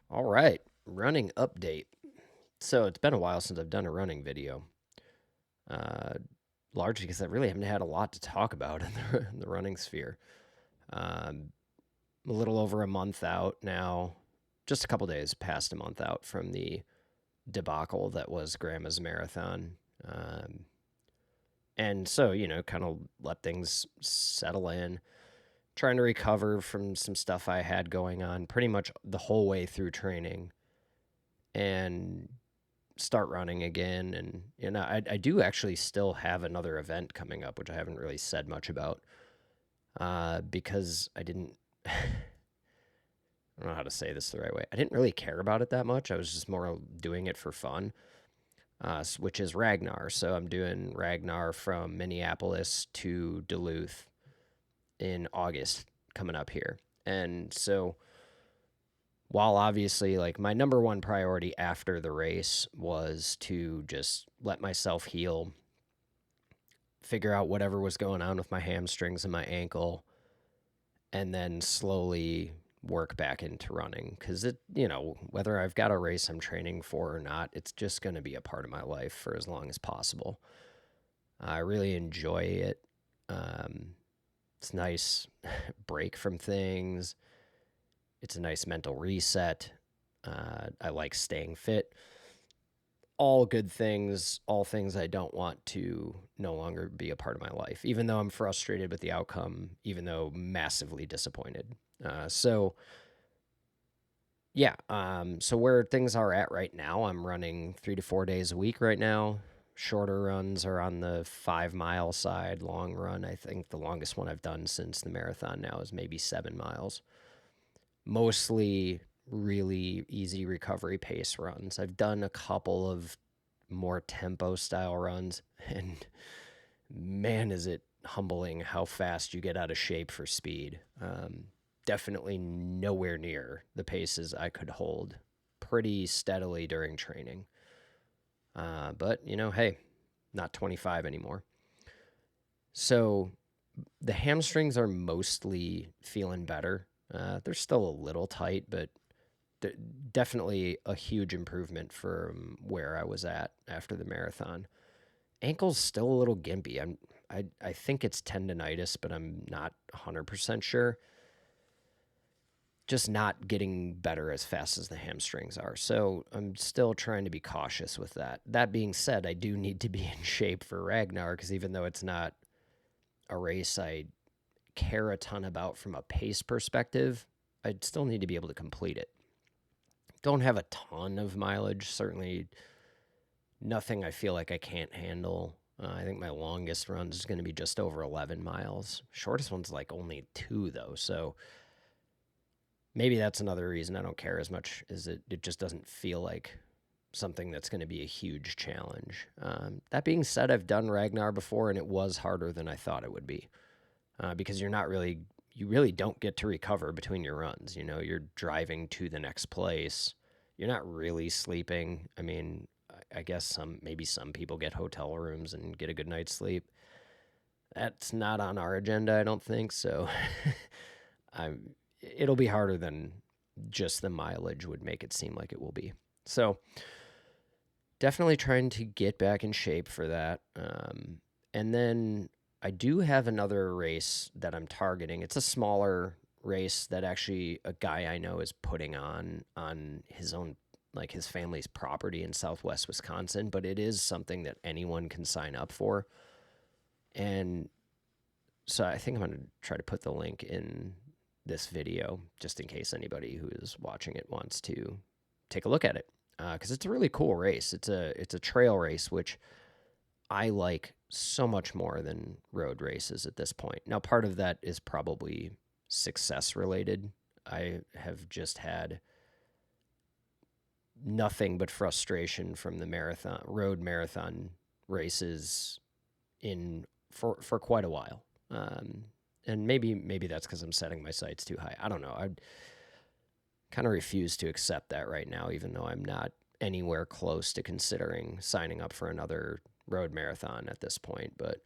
All right, running update. So it's been a while since I've done a running video, uh, largely because I really haven't had a lot to talk about in the running sphere. Um, a little over a month out now, just a couple days past a month out from the debacle that was Grandma's Marathon. Um, and so, kind of let things settle in, trying to recover from some stuff I had going on pretty much the whole way through training and start running again. And I do actually still have another event coming up, which I haven't really said much about, because I didn't. I don't know how to say this the right way. I didn't really care about it that much. I was just more doing it for fun, which is Ragnar. So I'm doing Ragnar from Minneapolis to Duluth in August coming up here. And so while obviously like my number one priority after the race was to just let myself heal, figure out whatever was going on with my hamstrings and my ankle, and then slowly work back into running. Because whether I've got a race I'm training for or not, it's just going to be a part of my life for as long as possible. I really enjoy it. Um, it's nice break from things. It's a nice mental reset. I like staying fit. All good things, all things I don't want to no longer be a part of my life, even though I'm frustrated with the outcome, even though massively disappointed. So, yeah. So, where things are at right now, I'm running 3 to 4 days a week right now. Shorter runs are on the 5 mile side. Long run, I think the longest one I've done since the marathon now is maybe 7 miles. Mostly really easy recovery pace runs. I've done a couple of more tempo style runs, and man, is it humbling how fast you get out of shape for speed. Definitely nowhere near the paces I could hold pretty steadily during training. But, hey, not 25 anymore. So the hamstrings are mostly feeling better. They're still a little tight, but definitely a huge improvement from where I was at after the marathon. Ankle's still a little gimpy. I think it's tendonitis, but I'm not 100% sure. Just not getting better as fast as the hamstrings are. So I'm still trying to be cautious with that. That being said, I do need to be in shape for Ragnar because even though it's not a race I care a ton about from a pace perspective, I'd still need to be able to complete it. Don't have a ton of mileage, certainly nothing I feel like I can't handle. I think my longest run is going to be just over 11 miles. Shortest one's like only 2, though. So maybe that's another reason I don't care as much, is it just doesn't feel like something that's going to be a huge challenge. That being said, I've done Ragnar before, and it was harder than I thought it would be, because you really don't get to recover between your runs. You're driving to the next place. You're not really sleeping. I mean, I guess maybe some people get hotel rooms and get a good night's sleep. That's not on our agenda, I don't think. So, it'll be harder than just the mileage would make it seem like it will be. So, definitely trying to get back in shape for that. And then I do have another race that I'm targeting. It's a smaller race that actually a guy I know is putting on his own, like his family's property in Southwest Wisconsin, but it is something that anyone can sign up for. And so I think I'm going to try to put the link in this video just in case anybody who is watching it wants to take a look at it, because it's a really cool race. It's a trail race, which I like so much more than road races at this point. Now, part of that is probably success related. I have just had nothing but frustration from the road marathon races in for quite a while. And maybe that's because I'm setting my sights too high. I don't know. I kind of refuse to accept that right now, even though I'm not anywhere close to considering signing up for another road marathon at this point. But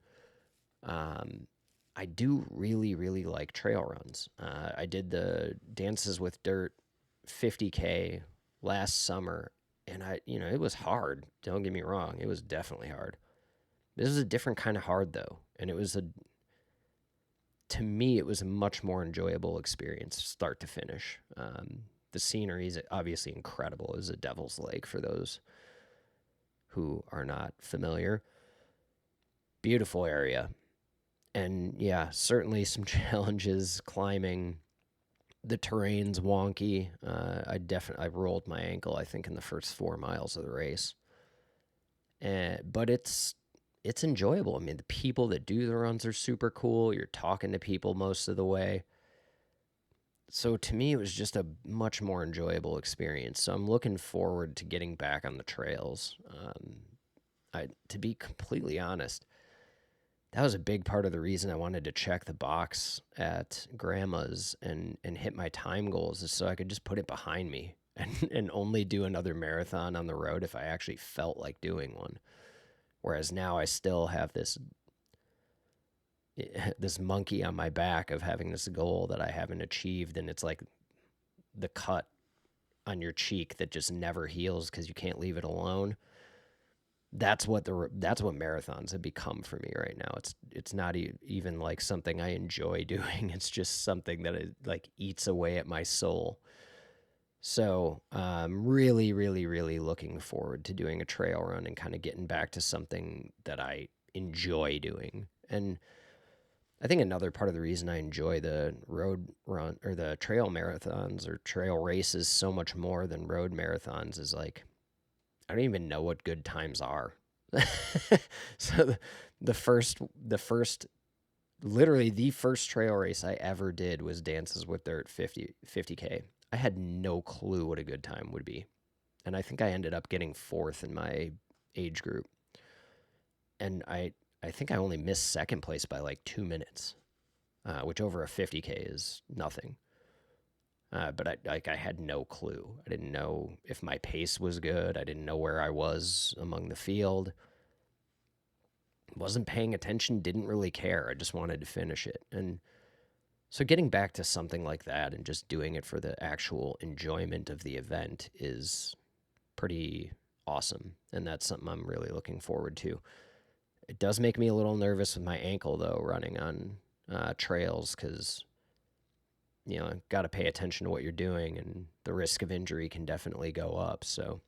um, I do really, really like trail runs. I did the Dances with Dirt 50K last summer, and it was hard. Don't get me wrong, it was definitely hard. This was a different kind of hard though, and to me, it was a much more enjoyable experience, start to finish. The scenery is obviously incredible. It was a Devil's Lake for those who are not familiar. Beautiful area, and yeah, certainly some challenges climbing. The terrain's wonky. I rolled my ankle, I think, in the first 4 miles of the race, but it's enjoyable. I mean, the people that do the runs are super cool. You're talking to people most of the way. So to me, it was just a much more enjoyable experience. So I'm looking forward to getting back on the trails. To be completely honest, that was a big part of the reason I wanted to check the box at Grandma's and hit my time goals, is so I could just put it behind me and only do another marathon on the road if I actually felt like doing one. Whereas now I still have this monkey on my back of having this goal that I haven't achieved, and it's like the cut on your cheek that just never heals because you can't leave it alone. That's what marathons have become for me right now. It's not even like something I enjoy doing. It's just something that it like eats away at my soul. So I'm really, really, really looking forward to doing a trail run and kind of getting back to something that I enjoy doing. And I think another part of the reason I enjoy the road run or the trail marathons or trail races so much more than road marathons is like I don't even know what good times are. So literally the first trail race I ever did was Dances with Dirt 50K. I had no clue what a good time would be. And I think I ended up getting fourth in my age group. And I think I only missed second place by like 2 minutes, which over a 50K is nothing. But I had no clue. I didn't know if my pace was good. I didn't know where I was among the field. Wasn't paying attention, didn't really care. I just wanted to finish it. And so getting back to something like that and just doing it for the actual enjoyment of the event is pretty awesome. And that's something I'm really looking forward to. It does make me a little nervous with my ankle, though, running on trails because, got to pay attention to what you're doing, and the risk of injury can definitely go up. So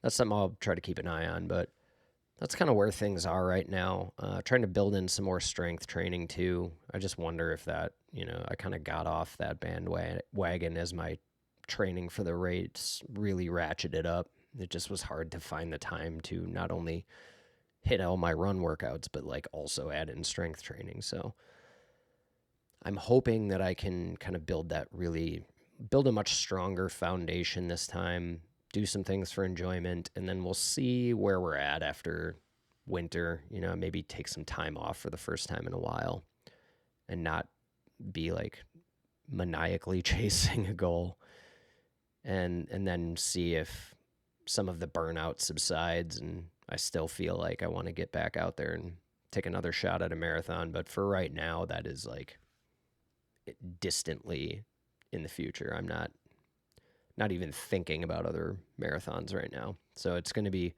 that's something I'll try to keep an eye on. But that's kind of where things are right now. Trying to build in some more strength training too. I just wonder if that, I kind of got off that bandwagon as my training for the race really ratcheted up. It just was hard to find the time to not only hit all my run workouts, but like also add in strength training. So I'm hoping that I can kind of build a much stronger foundation this time, do some things for enjoyment, and then we'll see where we're at after winter. Maybe take some time off for the first time in a while and not be like maniacally chasing a goal, and then see if some of the burnout subsides and I still feel like I want to get back out there and take another shot at a marathon. But for right now, that is like distantly in the future. I'm not even thinking about other marathons right now. So it's going to be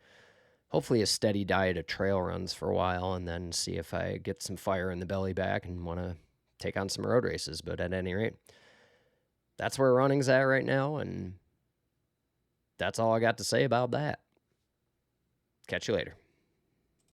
hopefully a steady diet of trail runs for a while, and then see if I get some fire in the belly back and want to take on some road races. But at any rate, that's where running's at right now, and that's all I got to say about that. Catch you later.